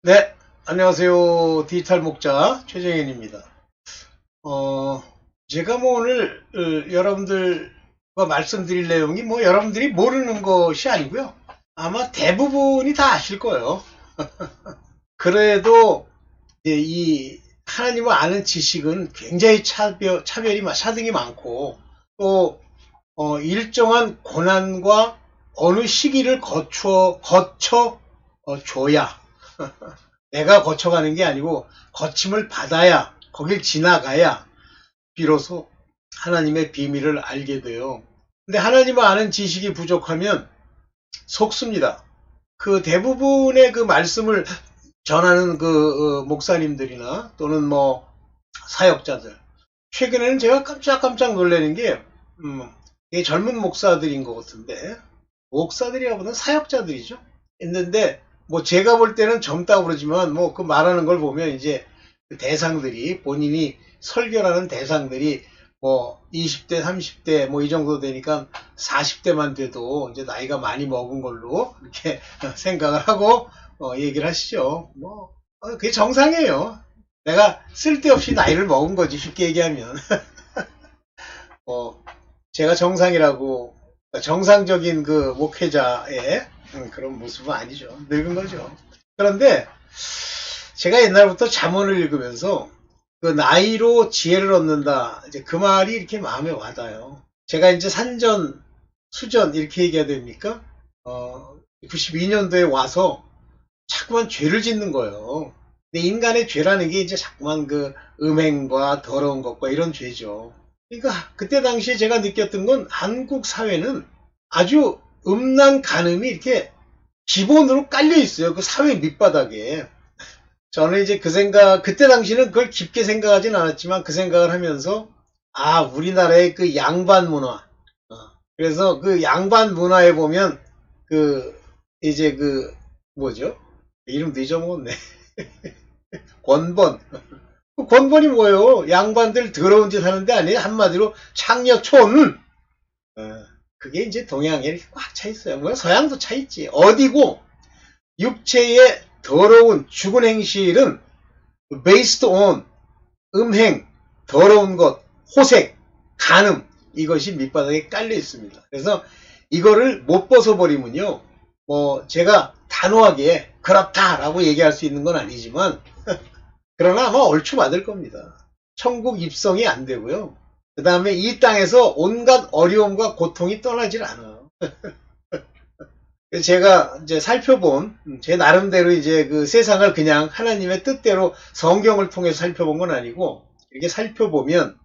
네, 안녕하세요. 디지털 목자 최정현입니다. 어, 제가 뭐 오늘 여러분들과 말씀드릴 내용이 뭐 여러분들이 모르는 것이 아니고요. 아마 대부분이 다 아실 거예요. 그래도 이제 이 하나님을 아는 지식은 굉장히 차등이 많고 또 일정한 고난과 어느 시기를 거쳐 줘야 내가 거쳐가는 게 아니고 거침을 받아야 거길 지나가야 비로소 하나님의 비밀을 알게 돼요. 근데 하나님을 아는 지식이 부족하면 속습니다. 그 대부분의 그 말씀을 전하는 그 목사님들이나 또는 뭐 사역자들, 최근에는 제가 깜짝깜짝 놀라는 게 이게 젊은 목사들인 것 같은데 목사들이라보다는 사역자들이죠. 있는데 뭐 제가 볼 때는 젊다고 그러지만 뭐 그 말하는 걸 보면 이제 그 대상들이 본인이 설교라는 대상들이 뭐 20대, 30대 뭐 이 정도 되니까 40대만 돼도 이제 나이가 많이 먹은 걸로 이렇게 생각을 하고 얘기를 하시죠. 뭐 그게 정상이에요. 내가 쓸데없이 나이를 먹은 거지 쉽게 얘기하면. 어, 제가 정상이라고 정상적인 그 목회자의 그런 모습은 아니죠. 늙은 거죠. 그런데 제가 옛날부터 잠언을 읽으면서 그 나이로 지혜를 얻는다. 이제 그 말이 이렇게 마음에 와닿아요. 제가 이제 산전, 수전 이렇게 얘기해야 됩니까? 92년도에 와서 자꾸만 죄를 짓는 거예요. 근데 인간의 죄라는 게 이제 자꾸만 그 음행과 더러운 것과 이런 죄죠. 그러니까 그때 당시에 제가 느꼈던 건 한국 사회는 아주 음란 간음이 이렇게 기본으로 깔려 있어요. 그 사회 밑바닥에. 저는 이제 그때 당시는 그걸 깊게 생각하진 않았지만 그 생각을 하면서, 아, 우리나라의 그 양반 문화. 그래서 그 양반 문화에 보면, 그, 이제 뭐죠? 이름도 잊어먹었네. 권번. 그 권번이 뭐예요? 양반들 더러운 짓 하는데 아니에요? 한마디로 창녀촌. 그게 이제 동양에 이렇게 꽉 차 있어요. 뭐 서양도 차 있지. 어디고 육체의 더러운 죽은 행실은 based on 음행, 더러운 것, 호색, 간음 이것이 밑바닥에 깔려 있습니다. 그래서 이거를 못 벗어버리면요. 뭐 제가 단호하게 그렇다라고 얘기할 수 있는 건 아니지만 그러나 아마 얼추 맞을 겁니다. 천국 입성이 안 되고요. 그 다음에 이 땅에서 온갖 어려움과 고통이 떠나질 않아요. 제가 이제 살펴본, 제 나름대로 이제 그 세상을 그냥 하나님의 뜻대로 성경을 통해서 살펴본 건 아니고, 이렇게 살펴보면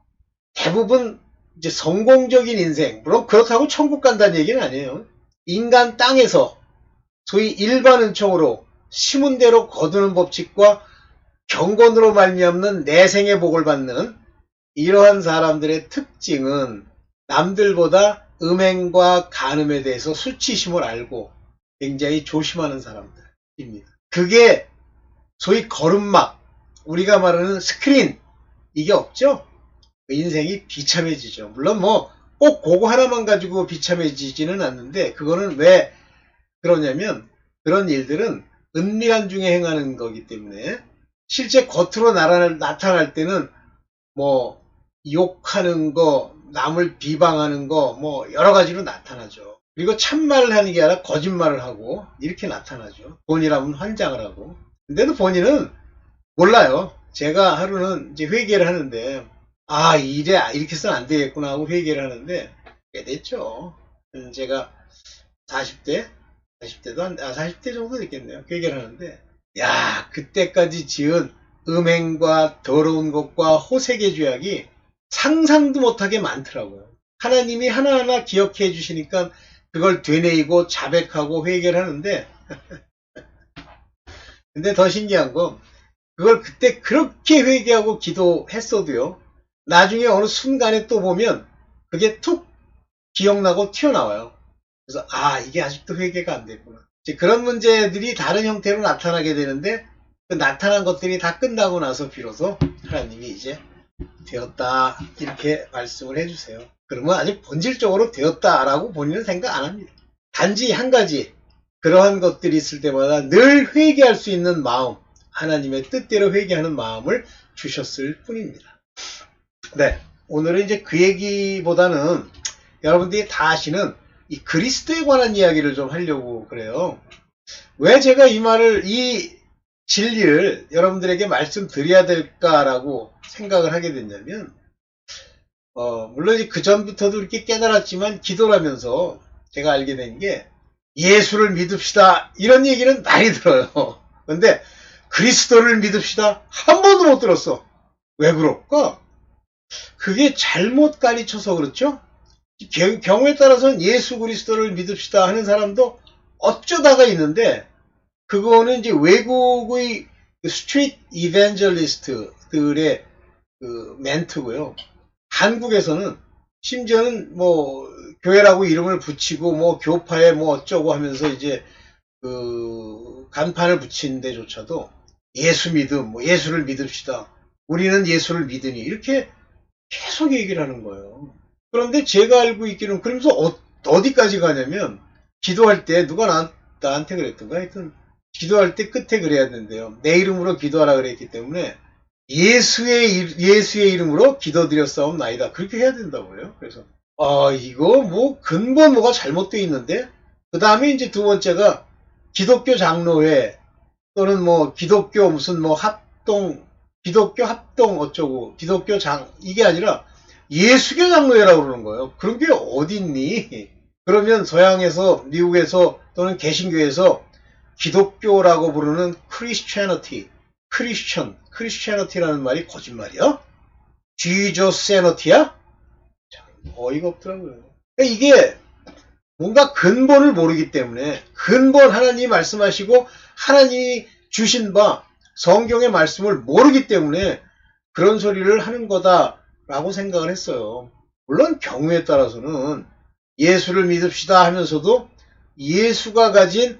대부분 이제 성공적인 인생, 물론 그렇다고 천국 간다는 얘기는 아니에요. 인간 땅에서 소위 일반 은총으로 심은 대로 거두는 법칙과 경건으로 말미암는 내생의 복을 받는 이러한 사람들의 특징은 남들보다 음행과 간음에 대해서 수치심을 알고 굉장히 조심하는 사람들입니다. 그게 소위 거름막, 우리가 말하는 스크린, 이게 없죠? 인생이 비참해지죠. 물론 뭐 꼭 그거 하나만 가지고 비참해지지는 않는데 그거는 왜 그러냐면 그런 일들은 은밀한 중에 행하는 거기 때문에 실제 겉으로 나타날 때는 뭐 욕하는 거, 남을 비방하는 거, 뭐 여러 가지로 나타나죠. 그리고 참말을 하는 게 아니라 거짓말을 하고 이렇게 나타나죠. 본이라면 환장을 하고. 근데도 본인은 몰라요. 제가 하루는 이제 회개를 하는데 아 이렇게 해서는 안 되겠구나 하고 회개를 하는데 꽤 됐죠. 제가 40대 40대 정도 됐겠네요. 회개를 하는데 야 그때까지 지은 음행과 더러운 것과 호색의 죄악이 상상도 못하게 많더라고요. 하나님이 하나하나 기억해 주시니까 그걸 되뇌이고 자백하고 회개를 하는데 근데 더 신기한 건 그걸 그때 그렇게 회개하고 기도했어도요. 나중에 어느 순간에 또 보면 그게 툭 기억나고 튀어나와요. 그래서 아 이게 아직도 회개가 안 됐구나. 이제 그런 문제들이 다른 형태로 나타나게 되는데 그 나타난 것들이 다 끝나고 나서 비로소 하나님이 이제 되었다 이렇게 말씀을 해주세요. 그러면 아직 본질적으로 되었다라고 본인은 생각 안 합니다. 단지 한 가지 그러한 것들이 있을 때마다 늘 회개할 수 있는 마음 하나님의 뜻대로 회개하는 마음을 주셨을 뿐입니다. 네, 오늘은 이제 그 얘기보다는 여러분들이 다 아시는 이 그리스도에 관한 이야기를 좀 하려고 그래요. 왜 제가 이 진리를 여러분들에게 말씀드려야 될까라고 생각을 하게 됐냐면, 물론 이제 그 전부터도 이렇게 깨달았지만 기도를 하면서 제가 알게 된 게 예수를 믿읍시다 이런 얘기는 많이 들어요. 근데 그리스도를 믿읍시다 한 번도 못 들었어. 왜 그럴까? 그게 잘못 가르쳐서 그렇죠? 경우에 따라서는 예수 그리스도를 믿읍시다 하는 사람도 어쩌다가 있는데, 그거는 이제 외국의 스트리트 이벤젤리스트들의 그 멘트고요. 한국에서는 심지어는 뭐 교회라고 이름을 붙이고 뭐 교파에 뭐 어쩌고 하면서 이제 그 간판을 붙인 데조차도 예수 믿음, 뭐 예수를 믿읍시다. 우리는 예수를 믿으니 이렇게 계속 얘기를 하는 거예요. 그런데 제가 알고 있기는 그러면서 어디까지 가냐면, 기도할 때 누가 나한테 그랬던가 하여튼 기도할 때 끝에 그래야 된대요. 내 이름으로 기도하라 그랬기 때문에 예수의 이름으로 기도드렸사옵나이다. 그렇게 해야 된다고요. 그래서 이거 뭐 근본 뭐가 잘못되어 있는데. 그 다음에 이제 두 번째가 기독교 장로회 또는 뭐 기독교 무슨 뭐 기독교 합동 어쩌고 기독교 이게 아니라 예수교 장로회라고 그러는 거예요. 그런 게 어딨니? 그러면 서양에서, 미국에서 또는 개신교에서 기독교라고 부르는 크리스천이라는 말이 거짓말이야? 지저세너티야? 어이가 없더라고요. 그러니까 이게 뭔가 근본을 모르기 때문에, 근본 하나님이 말씀하시고 하나님이 주신 바 성경의 말씀을 모르기 때문에 그런 소리를 하는 거다라고 생각을 했어요. 물론 경우에 따라서는 예수를 믿읍시다 하면서도 예수가 가진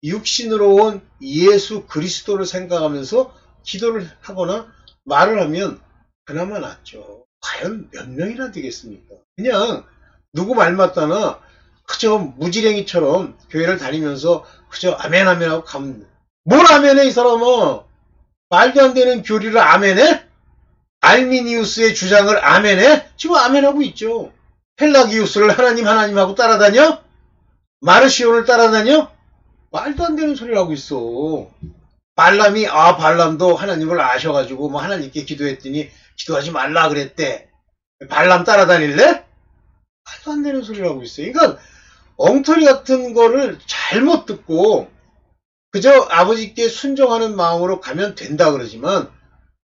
육신으로 온 예수 그리스도를 생각하면서 기도를 하거나 말을 하면 그나마 낫죠. 과연 몇 명이나 되겠습니까? 그냥 누구 말 맞다나 그저 무지랭이처럼 교회를 다니면서 그저 아멘 아멘 하고 가면, 뭘 아멘해 이 사람은. 말도 안 되는 교리를 아멘해? 알미니우스의 주장을 아멘해? 지금 아멘하고 있죠. 펠라기우스를 하나님 하고 따라다녀? 마르시온을 따라다녀? 말도 안 되는 소리를 하고 있어. 발람도 하나님을 아셔가지고 뭐 하나님께 기도했더니 기도하지 말라 그랬대. 발람 따라다닐래? 말도 안 되는 소리를 하고 있어요. 그러니까 엉터리 같은 거를 잘못 듣고 그저 아버지께 순종하는 마음으로 가면 된다 그러지만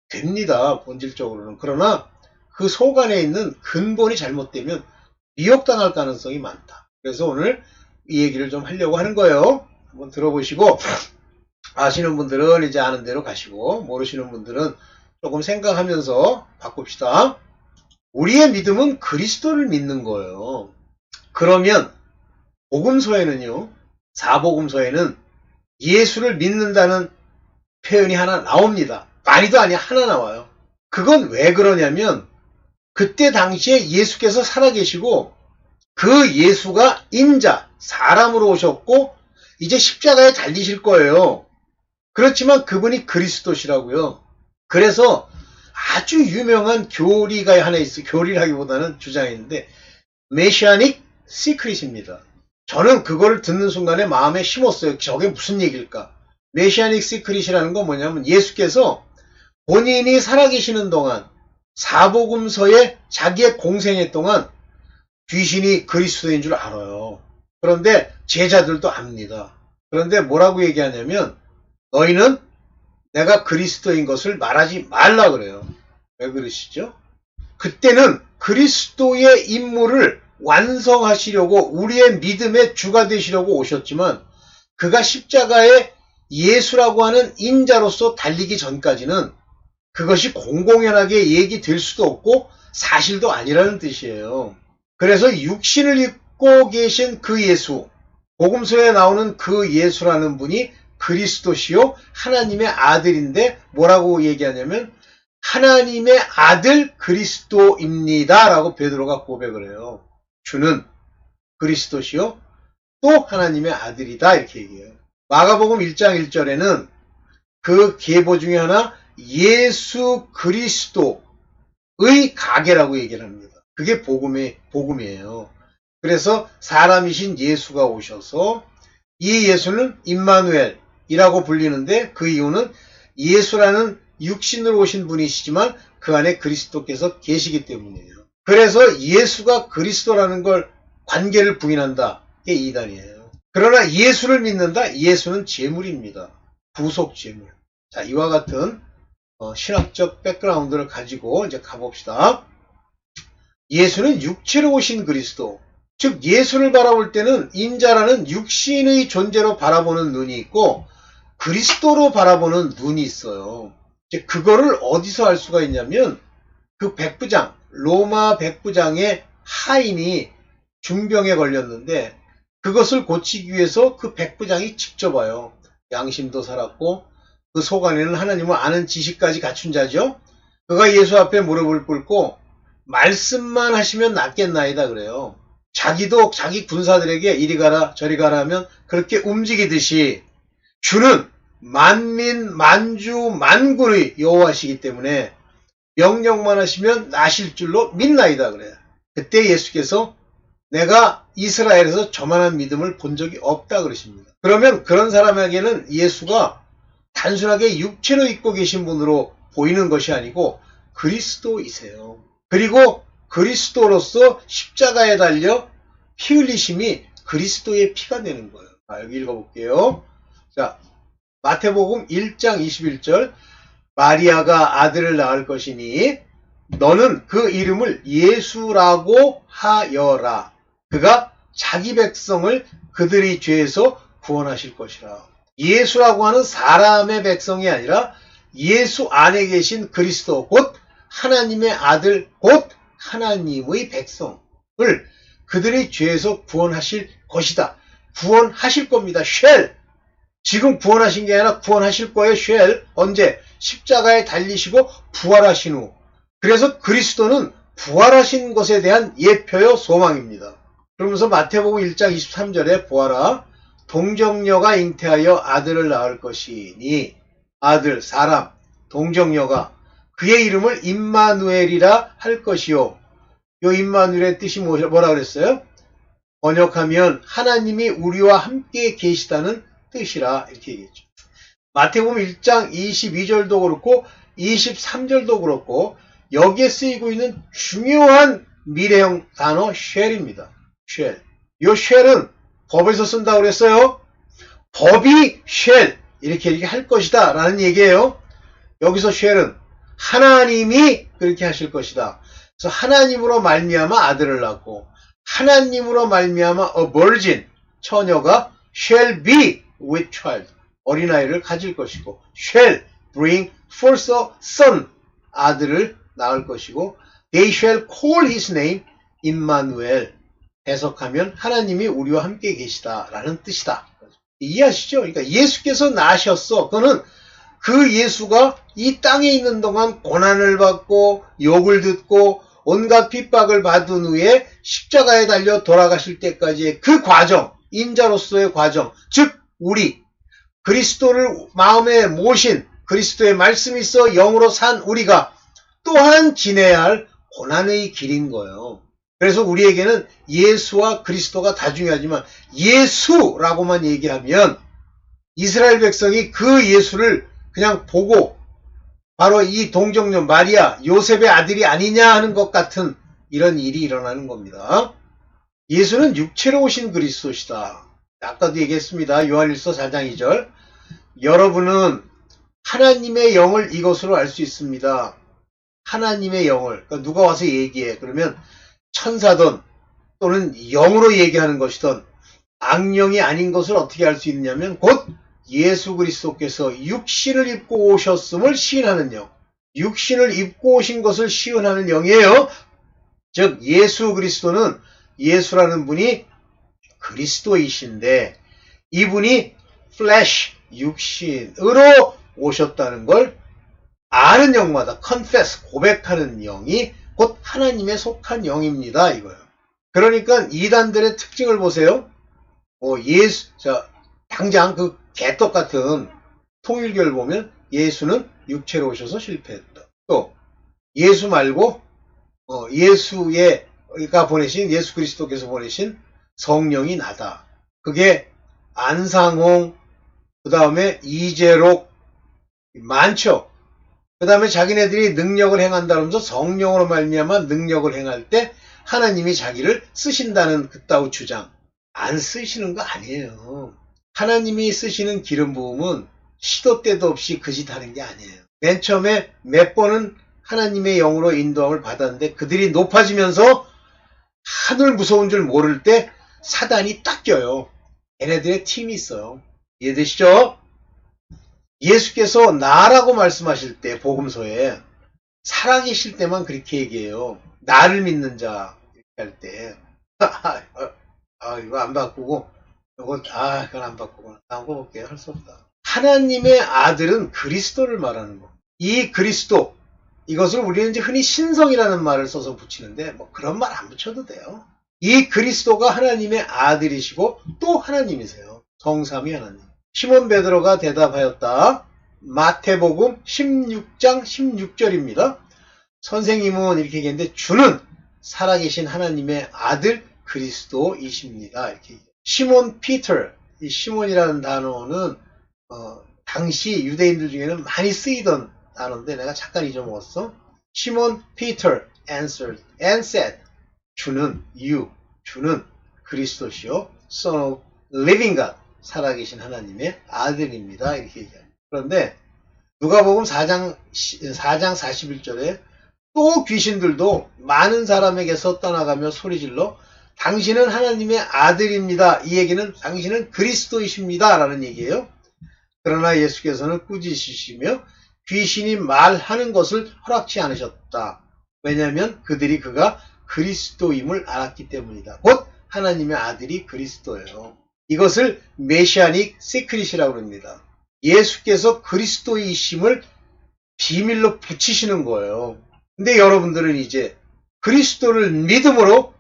됩니다. 본질적으로는. 그러나 그 속 안에 있는 근본이 잘못되면 미혹당할 가능성이 많다. 그래서 오늘 이 얘기를 좀 하려고 하는 거예요. 한번 들어보시고 아시는 분들은 이제 아는 대로 가시고, 모르시는 분들은 조금 생각하면서 바꿉시다. 우리의 믿음은 그리스도를 믿는 거예요. 그러면 복음서에는요, 사복음서에는 예수를 믿는다는 표현이 하나 나옵니다. 많이도 아니야, 하나 나와요. 그건 왜 그러냐면 그때 당시에 예수께서 살아계시고 그 예수가 인자, 사람으로 오셨고 이제 십자가에 달리실 거예요. 그렇지만 그분이 그리스도시라고요. 그래서 아주 유명한 교리가 하나 있어요. 교리라기보다는 주장인데 메시아닉 시크릿입니다. 저는 그거를 듣는 순간에 마음에 심었어요. 저게 무슨 얘기일까? 메시아닉 시크릿이라는 건 뭐냐면 예수께서 본인이 살아계시는 동안 사복음서에 자기의 공생애 동안 귀신이 그리스도인 줄 알아요. 그런데 제자들도 압니다. 그런데 뭐라고 얘기하냐면 너희는 내가 그리스도인 것을 말하지 말라 그래요. 왜 그러시죠? 그때는 그리스도의 임무를 완성하시려고 우리의 믿음의 주가 되시려고 오셨지만 그가 십자가에 예수라고 하는 인자로서 달리기 전까지는 그것이 공공연하게 얘기될 수도 없고 사실도 아니라는 뜻이에요. 그래서 육신을 입고 계신 그 예수, 복음서에 나오는 그 예수라는 분이 그리스도시요 하나님의 아들인데 뭐라고 얘기하냐면 하나님의 아들 그리스도입니다 라고 베드로가 고백을 해요. 주는 그리스도시요 또 하나님의 아들이다 이렇게 얘기해요. 마가복음 1장 1절에는 그 계보 중에 하나 예수 그리스도의 가계라고 얘기를 합니다. 그게 복음이에요. 그래서 사람이신 예수가 오셔서 이 예수는 임마누엘이라고 불리는데 그 이유는 예수라는 육신으로 오신 분이시지만 그 안에 그리스도께서 계시기 때문이에요. 그래서 예수가 그리스도라는 걸 관계를 부인한다. 이게 이단이에요. 그러나 예수를 믿는다. 예수는 제물입니다. 부속 제물. 자, 이와 같은 신학적 백그라운드를 가지고 이제 가봅시다. 예수는 육체로 오신 그리스도. 즉 예수를 바라볼 때는 인자라는 육신의 존재로 바라보는 눈이 있고 그리스도로 바라보는 눈이 있어요. 이제 그거를 어디서 알 수가 있냐면 그 백부장, 로마 백부장의 하인이 중병에 걸렸는데 그것을 고치기 위해서 그 백부장이 직접 와요. 양심도 살았고 그 속 안에는 하나님을 아는 지식까지 갖춘 자죠. 그가 예수 앞에 무릎을 꿇고 말씀만 하시면 낫겠나이다 그래요. 자기도 자기 군사들에게 이리 가라 저리 가라 하면 그렇게 움직이듯이 주는 만민 만주 만군의 여호와시기 때문에 명령만 하시면 나실 줄로 믿나이다 그래요. 그때 예수께서 내가 이스라엘에서 저만한 믿음을 본 적이 없다 그러십니다. 그러면 그런 사람에게는 예수가 단순하게 육체로 입고 계신 분으로 보이는 것이 아니고 그리스도이세요. 그리고 그리스도로서 십자가에 달려 피 흘리심이 그리스도의 피가 되는 거예요. 여기 읽어볼게요. 자, 마태복음 1장 21절 마리아가 아들을 낳을 것이니 너는 그 이름을 예수라고 하여라. 그가 자기 백성을 그들의 죄에서 구원하실 것이라. 예수라고 하는 사람의 백성이 아니라 예수 안에 계신 그리스도 곧 하나님의 아들 곧 하나님의 백성을 그들의 죄에서 구원하실 것이다. 구원하실 겁니다. shall. 지금 구원하신 게 아니라 구원하실 거예요. shall. 언제? 십자가에 달리시고 부활하신 후. 그래서 그리스도는 부활하신 것에 대한 예표요 소망입니다. 그러면서 마태복음 1장 23절에 보아라. 동정녀가 잉태하여 아들을 낳을 것이니 아들, 사람, 동정녀가 그의 이름을 임마누엘이라 할 것이요. 요 임마누엘의 뜻이 뭐라 그랬어요? 번역하면 하나님이 우리와 함께 계시다는 뜻이라 이렇게 얘기했죠. 마태복음 1장 22절도 그렇고 23절도 그렇고 여기에 쓰이고 있는 중요한 미래형 단어 shall입니다. shall. 요 shall은 법에서 쓴다고 그랬어요. 법이 shall 이렇게 할 것이다 라는 얘기예요. 여기서 shall은 하나님이 그렇게 하실 것이다. 그래서 하나님으로 말미암아 아들을 낳고 하나님으로 말미암아 a virgin 처녀가 shall be with child 어린아이를 가질 것이고 shall bring forth a son 아들을 낳을 것이고 they shall call his name Immanuel 해석하면 하나님이 우리와 함께 계시다 라는 뜻이다. 이해하시죠? 그러니까 예수께서 나셨어. 그거는 그 예수가 이 땅에 있는 동안 고난을 받고 욕을 듣고 온갖 핍박을 받은 후에 십자가에 달려 돌아가실 때까지의 그 과정, 인자로서의 과정, 즉 우리 그리스도를 마음에 모신 그리스도의 말씀이 있어 영으로 산 우리가 또한 지내야 할 고난의 길인 거예요. 그래서 우리에게는 예수와 그리스도가 다 중요하지만 예수라고만 얘기하면 이스라엘 백성이 그 예수를 그냥 보고 바로 이 동정녀 마리아 요셉의 아들이 아니냐 하는 것 같은 이런 일이 일어나는 겁니다. 예수는 육체로 오신 그리스도시다. 아까도 얘기했습니다. 요한일서 4장 2절 여러분은 하나님의 영을 이것으로 알 수 있습니다. 하나님의 영을 그러니까 누가 와서 얘기해. 그러면 천사든 또는 영으로 얘기하는 것이든 악령이 아닌 것을 어떻게 알 수 있냐면 곧 예수 그리스도께서 육신을 입고 오셨음을 시인하는 영. 육신을 입고 오신 것을 시인하는 영이에요. 즉 예수 그리스도는 예수라는 분이 그리스도이신데 이분이 flesh, 육신으로 오셨다는 걸 아는 영마다 confess, 고백하는 영이 곧 하나님에 속한 영입니다. 이거예요. 그러니까 이단들의 특징을 보세요. 당장 그 개떡 같은 통일교를 보면 예수는 육체로 오셔서 실패했다. 또 예수 말고 예수가 보내신 예수 그리스도께서 보내신 성령이 나다. 그게 안상홍, 그 다음에 이재록 많죠. 그 다음에 자기네들이 능력을 행한다 그러면서 성령으로 말미암아 능력을 행할 때 하나님이 자기를 쓰신다는 그따위 주장. 안 쓰시는 거 아니에요. 하나님이 쓰시는 기름 부음은 시도 때도 없이 그 짓 하는 게 아니에요. 맨 처음에 몇 번은 하나님의 영으로 인도함을 받았는데 그들이 높아지면서 하늘 무서운 줄 모를 때 사단이 딱 껴요. 얘네들의 팀이 있어요. 이해되시죠? 예수께서 나라고 말씀하실 때 복음서에 살아계실 때만 그렇게 얘기해요. 나를 믿는 자 이렇게 할 때 이거 안 바꾸고 그건 안 바꾸고 다음 거 볼게요. 할 수 없다. 하나님의 아들은 그리스도를 말하는 거. 이 그리스도 이것을 우리는 이제 흔히 신성이라는 말을 써서 붙이는데 뭐 그런 말 안 붙여도 돼요. 이 그리스도가 하나님의 아들이시고 또 하나님이세요. 성삼위 하나님. 시몬 베드로가 대답하였다. 마태복음 16장 16절입니다. 선생님은 이렇게 얘기했는데 주는 살아계신 하나님의 아들 그리스도이십니다. 이렇게 시몬 피터, 이 시몬이라는 단어는 당시 유대인들 중에는 많이 쓰이던 단어인데 내가 잠깐 잊어먹었어. 시몬 피터 answered and said 주는 그리스도시요 Son of Living God 살아계신 하나님의 아들입니다. 이렇게 얘기합니다. 그런데 누가복음 4장 41절에 또 귀신들도 많은 사람에게서 떠나가며 소리질러 당신은 하나님의 아들입니다. 이 얘기는 당신은 그리스도이십니다. 라는 얘기예요. 그러나 예수께서는 꾸짖으시며 귀신이 말하는 것을 허락치 않으셨다. 왜냐하면 그들이 그가 그리스도임을 알았기 때문이다. 곧 하나님의 아들이 그리스도예요. 이것을 메시아닉 시크릿이라고 합니다. 예수께서 그리스도이심을 비밀로 붙이시는 거예요. 근데 여러분들은 이제 그리스도를 믿음으로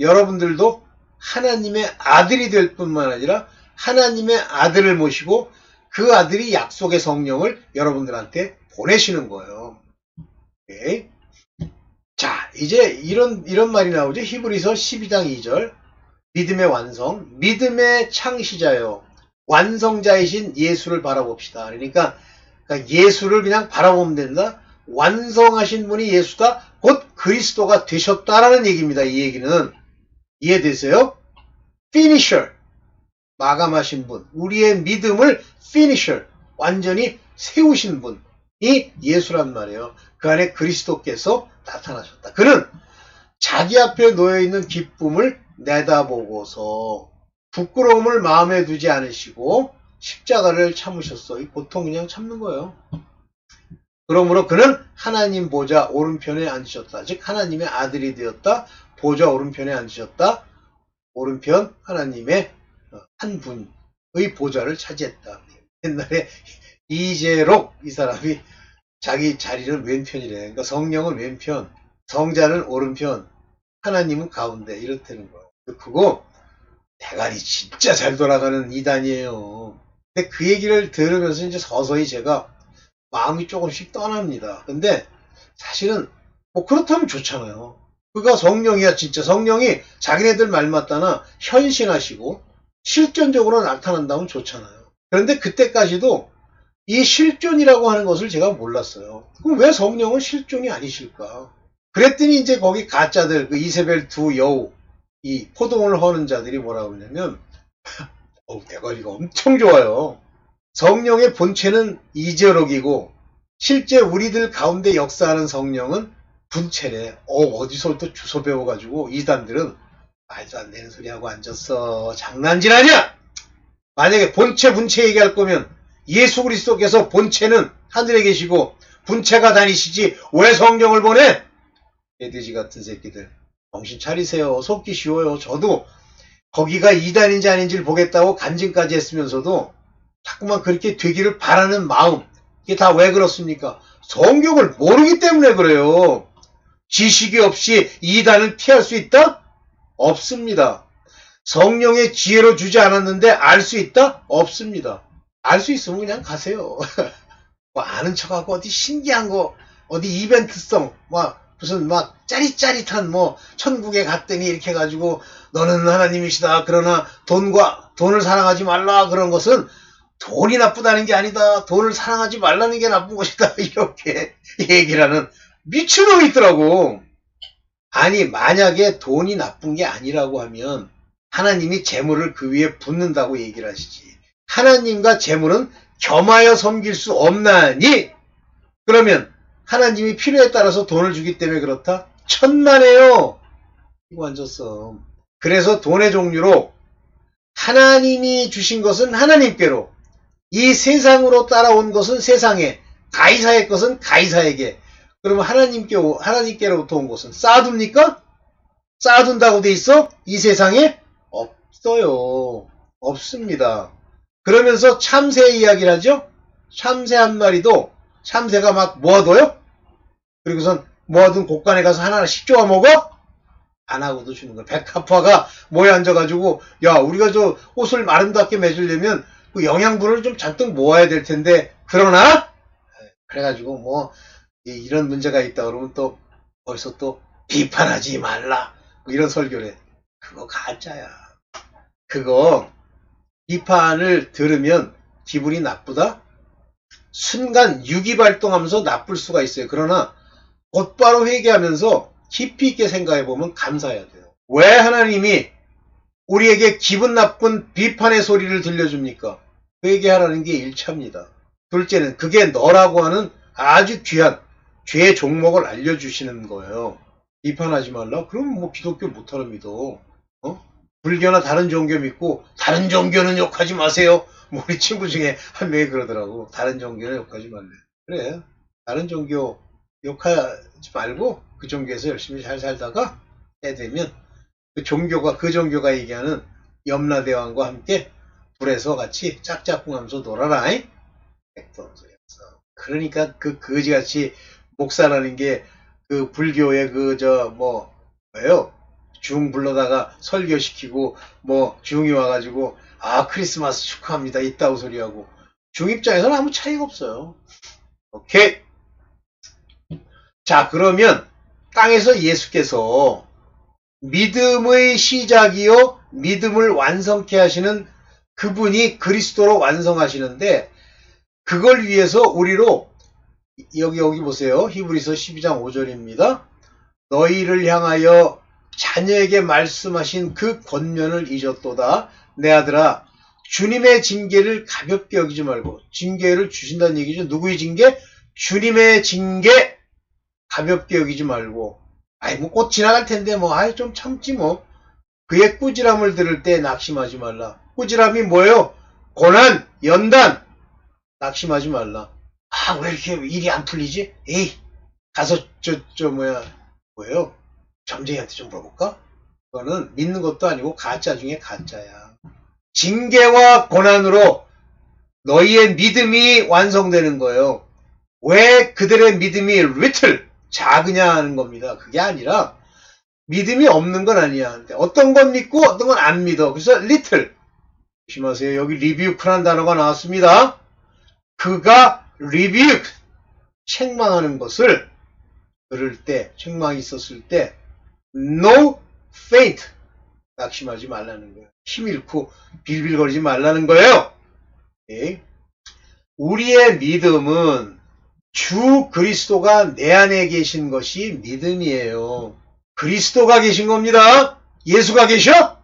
여러분들도 하나님의 아들이 될 뿐만 아니라 하나님의 아들을 모시고 그 아들이 약속의 성령을 여러분들한테 보내시는 거예요. 오케이. 자, 이제 이런 말이 나오죠. 히브리서 12장 2절. 믿음의 완성, 믿음의 창시자요. 완성자이신 예수를 바라봅시다. 그러니까 예수를 그냥 바라보면 된다. 완성하신 분이 예수다. 곧 그리스도가 되셨다라는 얘기입니다. 이 얘기는. 이해되세요? finisher. 마감하신 분. 우리의 믿음을 finisher. 완전히 세우신 분이 예수란 말이에요. 그 안에 그리스도께서 나타나셨다. 그는 자기 앞에 놓여있는 기쁨을 내다보고서 부끄러움을 마음에 두지 않으시고 십자가를 참으셨어. 이 보통 그냥 참는 거예요. 그러므로 그는 하나님 보좌 오른편에 앉으셨다. 즉 하나님의 아들이 되었다. 보좌 오른편에 앉으셨다. 오른편 하나님의 한 분의 보좌를 차지했다. 옛날에 이재록 이 사람이 자기 자리는 왼편이래. 그러니까 성령은 왼편, 성자는 오른편, 하나님은 가운데 이렇다는 거예요. 그거 대가리 진짜 잘 돌아가는 이단이에요. 근데 그 얘기를 들으면서 이제 서서히 제가 마음이 조금씩 떠납니다. 근데 사실은 뭐 그렇다면 좋잖아요. 그가 성령이야. 진짜 성령이 자기네들 말 맞다나 현신하시고 실존적으로 나타난다면 좋잖아요. 그런데 그때까지도 이 실존이라고 하는 것을 제가 몰랐어요. 그럼 왜 성령은 실존이 아니실까? 그랬더니 이제 거기 가짜들, 그 이세벨 두 여우, 이 포동을 허는 자들이 뭐라고 그러냐면, 대가리가 엄청 좋아요. 성령의 본체는 이재록이고, 실제 우리들 가운데 역사하는 성령은 분체래. 어디서 또 주소 배워가지고, 이단들은 말도 안 되는 소리 하고 앉았어. 장난질 아니야! 만약에 본체, 분체 얘기할 거면, 예수 그리스도께서 본체는 하늘에 계시고, 분체가 다니시지, 왜 성령을 보내? 개돼지 같은 새끼들. 정신 차리세요. 속기 쉬워요. 저도 거기가 이단인지 아닌지를 보겠다고 간증까지 했으면서도 자꾸만 그렇게 되기를 바라는 마음. 이게 다 왜 그렇습니까? 성경을 모르기 때문에 그래요. 지식이 없이 이단을 피할 수 있다? 없습니다. 성령의 지혜로 주지 않았는데 알 수 있다? 없습니다. 알 수 있으면 그냥 가세요. 뭐 아는 척하고 어디 신기한 거, 어디 이벤트성, 무슨 짜릿짜릿한 천국에 갔더니 이렇게 해가지고 너는 하나님이시다. 그러나 돈을 사랑하지 말라. 그런 것은 돈이 나쁘다는 게 아니다. 돈을 사랑하지 말라는 게 나쁜 것이다. 이렇게 얘기를 하는 미친놈이 있더라고. 아니, 만약에 돈이 나쁜 게 아니라고 하면 하나님이 재물을 그 위에 붓는다고 얘기를 하시지. 하나님과 재물은 겸하여 섬길 수 없나니? 그러면 하나님이 필요에 따라서 돈을 주기 때문에 그렇다? 천만에요. 이거 앉았어. 그래서 돈의 종류로 하나님이 주신 것은 하나님께로, 이 세상으로 따라온 것은 세상에, 가이사의 것은 가이사에게. 그러면 하나님께로부터 온 것은 쌓아둡니까? 쌓아둔다고 돼 있어? 이 세상에? 없어요. 없습니다. 그러면서 참새 이야기를 하죠? 참새 한 마리도 참새가 막 모아둬요? 그리고선 모아둔 곳간에 가서 하나씩 쪼아 먹어? 안 하고도 주는 거야. 백합화가 모여 앉아가지고, 야, 우리가 저 옷을 아름답게 매주려면 그 영양분을 좀 잔뜩 모아야 될 텐데, 그러나? 그래가지고 이런 문제가 있다 그러면 또 벌써 또 비판하지 말라. 이런 설교를 해. 그거 가짜야. 그거 비판을 들으면 기분이 나쁘다? 순간 유기 발동하면서 나쁠 수가 있어요. 그러나 곧바로 회개하면서 깊이 있게 생각해보면 감사해야 돼요. 왜 하나님이 우리에게 기분 나쁜 비판의 소리를 들려줍니까? 회개하라는 게 1차입니다. 둘째는 그게 너라고 하는 아주 귀한 죄의 종목을 알려주시는 거예요. 비판하지 말라? 그럼 기독교 못하러 믿어. 불교나 다른 종교 믿고 다른 종교는 욕하지 마세요. 우리 친구 중에 한 명이 그러더라고. 다른 종교는 욕하지 말래. 그래. 다른 종교 욕하지 말고 그 종교에서 열심히 잘 살다가 때 되면 그 종교가 얘기하는 염라대왕과 함께 불에서 같이 짝짝꿍하면서 놀아라. 그러니까 그 거지같이 목사라는 게 그 불교의 뭐예요? 중 불러다가 설교시키고 중이 와가지고 크리스마스 축하합니다 이따구 소리하고, 중 입장에서는 아무 차이가 없어요. 오케이. 자, 그러면 땅에서 예수께서 믿음의 시작이요 믿음을 완성케 하시는 그분이 그리스도로 완성하시는데, 그걸 위해서 우리로 여기 보세요. 히브리서 12장 5절입니다. 너희를 향하여 자녀에게 말씀하신 그 권면을 잊었도다. 내 아들아, 주님의 징계를 가볍게 여기지 말고. 징계를 주신다는 얘기죠. 누구의 징계? 주님의 징계 가볍게 여기지 말고. 곧 지나갈 텐데 좀 참지 그의 꾸지람을 들을 때 낙심하지 말라. 꾸지람이 뭐예요? 고난, 연단. 낙심하지 말라. 왜 이렇게 일이 안 풀리지? 에이, 가서 뭐예요? 점쟁이한테 좀 물어볼까? 그거는 믿는 것도 아니고 가짜 중에 가짜야. 징계와 고난으로 너희의 믿음이 완성되는 거예요. 왜 그들의 믿음이 little, 작으냐 하는 겁니다. 그게 아니라 믿음이 없는 건 아니야. 어떤 건 믿고 어떤 건 안 믿어. 그래서 little. 조심하세요. 여기 rebuke라는 단어가 나왔습니다. 그가 rebuke, 책망하는 것을 들을 때, 책망이 있었을 때 no faint, 낙심하지 말라는 거예요. 힘 잃고 빌빌거리지 말라는 거예요. 네. 우리의 믿음은 주 그리스도가 내 안에 계신 것이 믿음이에요. 그리스도가 계신 겁니다. 예수가 계셔?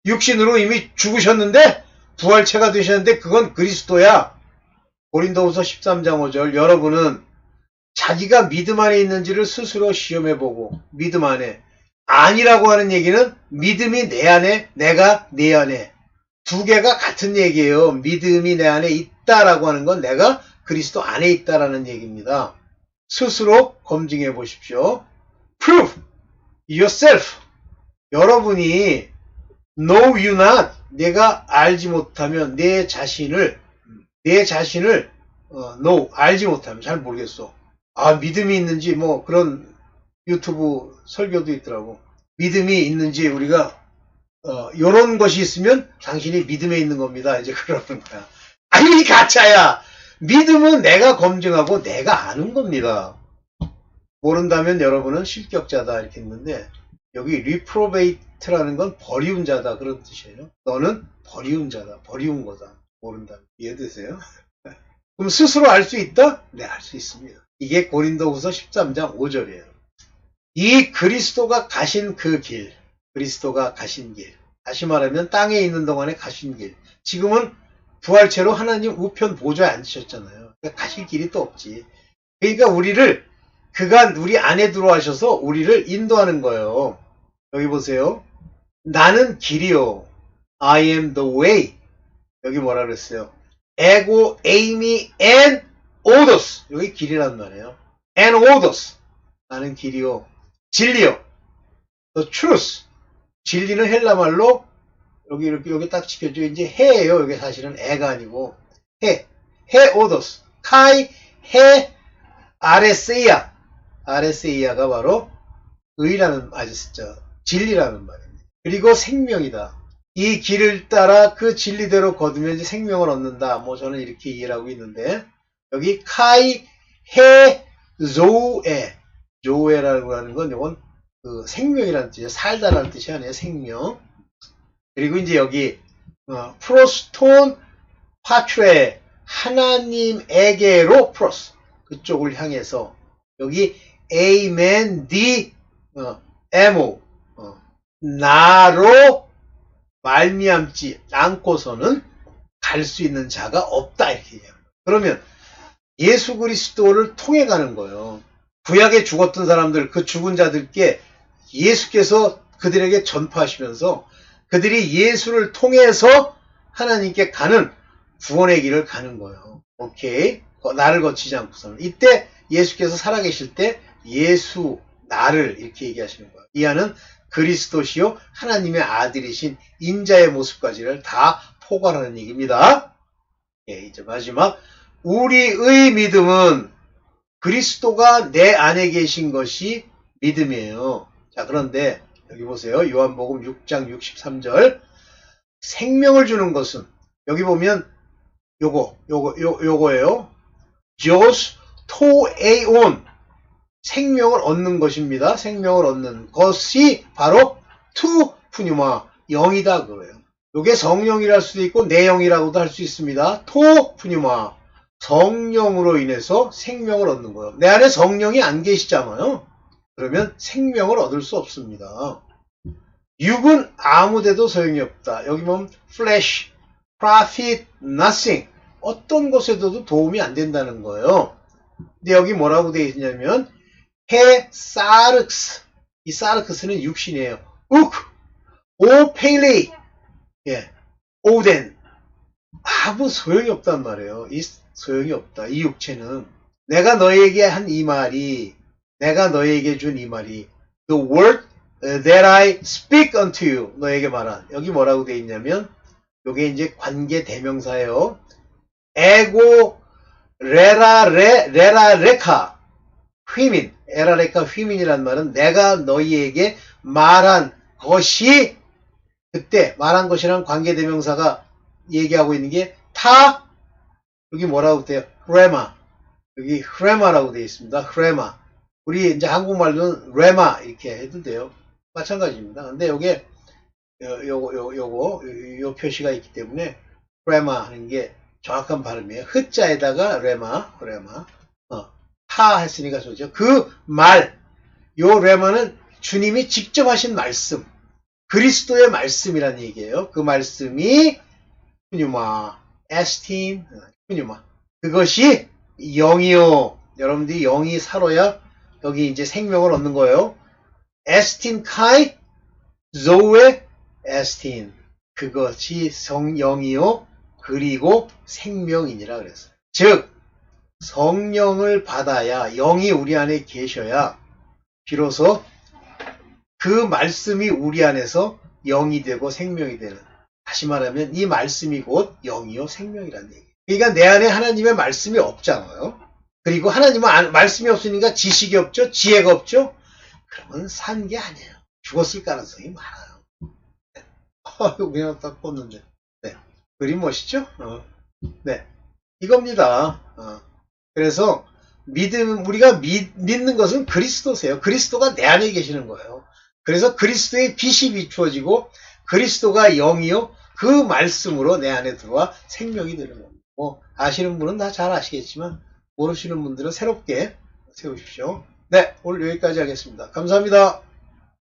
육신으로 이미 죽으셨는데 부활체가 되셨는데 그건 그리스도야. 고린도후서 13장 5절, 여러분은 자기가 믿음 안에 있는지를 스스로 시험해보고, 믿음 안에 아니라고 하는 얘기는 믿음이 내 안에, 내가 내 안에, 두 개가 같은 얘기예요. 믿음이 내 안에 있다라고 하는 건 내가 그리스도 안에 있다라는 얘기입니다. 스스로 검증해 보십시오. Prove yourself. 여러분이 know you not, 내가 알지 못하면 내 자신을 know, 알지 못하면, 잘 모르겠어. 믿음이 있는지 그런 유튜브 설교도 있더라고. 믿음이 있는지 우리가 요런 것이 있으면 당신이 믿음에 있는 겁니다. 이제 그러는 거야. 믿음이 가짜야. 믿음은 내가 검증하고 내가 아는 겁니다. 모른다면 여러분은 실격자다 이렇게 했는데 여기 reprobate라는 건 버리운 자다 그런 뜻이에요. 너는 버리운 자다. 버리운 거다. 모른다. 이해되세요? 그럼 스스로 알 수 있다? 네, 알 수 있습니다. 이게 고린도후서 13장 5절이에요. 이 그리스도가 가신 그 길, 그리스도가 가신 길, 다시 말하면 땅에 있는 동안에 가신 길. 지금은 부활체로 하나님 우편 보좌에 앉으셨잖아요. 그러니까 가실 길이 또 없지. 그러니까 우리를 그가 우리 안에 들어와셔서 우리를 인도하는 거예요. 여기 보세요. 나는 길이요. I am the way. 여기 뭐라 그랬어요? Ego, eimi, and odos. 여기 길이란 말이에요. And odos. 나는 길이요. 진리요. The truth. 진리는 헬라말로 여기 이렇게 여기 딱 지켜줘. 이제 해예요. 여기 사실은 애가 아니고 해. 해 오도스. 카이 해 아레세이아. 아레세이아가 바로 의라는 진짜 진리라는 말입니다. 그리고 생명이다. 이 길을 따라 그 진리대로 거두면 이제 생명을 얻는다. 뭐 저는 이렇게 이해를 하고 있는데 여기 카이 해 조에 조에라고 하는 건 이건 그 생명이라는 뜻이에요. 살다라는 뜻이 아니에요. 생명. 그리고 이제 여기 프로스톤 파트레 하나님에게로 프로스 그쪽을 향해서 여기 에이멘 디 에모 나로 말미암지 않고서는 갈 수 있는 자가 없다 이렇게 얘기합니다. 그러면 예수 그리스도를 통해 가는 거예요. 구약에 죽었던 사람들 그 죽은 자들께 예수께서 그들에게 전파하시면서 그들이 예수를 통해서 하나님께 가는 구원의 길을 가는 거예요. 오케이. 나를 거치지 않고서는. 이때 예수께서 살아계실 때 예수, 나를 이렇게 얘기하시는 거예요. 이 안은 그리스도시요 하나님의 아들이신 인자의 모습까지를 다 포괄하는 얘기입니다. 예, 이제 마지막 우리의 믿음은 그리스도가 내 안에 계신 것이 믿음이에요. 자, 그런데 여기 보세요. 요한복음 6장 63절 생명을 주는 것은 여기 보면 요거예요. 조스 토에온 생명을 얻는 것입니다. 생명을 얻는 것이 바로 투 푸뉴마 영이다 그거예요. 요게 성령이랄 수도 있고 내 영이라고도 할 수 있습니다. 토 푸뉴마 성령으로 인해서 생명을 얻는 거예요. 내 안에 성령이 안 계시잖아요. 그러면 생명을 얻을 수 없습니다. 육은 아무데도 소용이 없다. 여기 보면 flesh, profit, nothing. 어떤 것에도 도움이 안 된다는 거예요. 근데 여기 뭐라고 되어 있냐면 해 사르크스. 이 사르크스는 육신이에요. 욱, 오 페일레이, 예, 오덴. 아무 소용이 없단 말이에요. 이 소용이 없다. 이 육체는 내가 너에게 한 이 말이 내가 너에게 준 이 말이 the word that I speak unto you 너에게 말한 여기 뭐라고 되어 있냐면 요게 이제 관계 대명사예요. 에고 레라레카 휘민 에라레카 휘민이란 말은 내가 너희에게 말한 것이 그때 말한 것이란 관계 대명사가 얘기하고 있는 게 타 여기 뭐라고 돼요? 레마 여기 흐레마라고 되어 있습니다. 흐레마 우리 이제 한국말로는 레마 이렇게 해도 돼요. 마찬가지입니다. 근데 요게 요 표시가 있기 때문에 레마 하는 게 정확한 발음이에요. 흐자에다가 레마 타 했으니까 좋죠. 그 말, 요 레마는 주님이 직접 하신 말씀, 그리스도의 말씀이란 얘기예요. 그 말씀이 푸뉴마, 에스틴, 푸뉴마. 그것이 영이요. 여러분들이 영이 살아야 여기 이제 생명을 얻는 거예요. 에스틴 카이, 조에 에스틴. 그것이 성령이요. 그리고 생명이니라 그랬어요. 즉, 성령을 받아야 영이 우리 안에 계셔야 비로소 그 말씀이 우리 안에서 영이 되고 생명이 되는 다시 말하면 이 말씀이 곧 영이요 생명이라는 얘기예요. 그러니까 내 안에 하나님의 말씀이 없잖아요. 그리고 하나님은 말씀이 없으니까 지식이 없죠. 지혜가 없죠. 그러면 산 게 아니에요. 죽었을 가능성이 많아요. 그냥 딱 꽂는데. 네. 그림 멋있죠? 네. 이겁니다. 그래서 우리가 믿는 것은 그리스도세요. 그리스도가 내 안에 계시는 거예요. 그래서 그리스도의 빛이 비추어지고 그리스도가 영이요 그 말씀으로 내 안에 들어와 생명이 되는 겁니다. 뭐 아시는 분은 다 잘 아시겠지만 모르시는 분들은 새롭게 세우십시오. 네, 오늘 여기까지 하겠습니다. 감사합니다.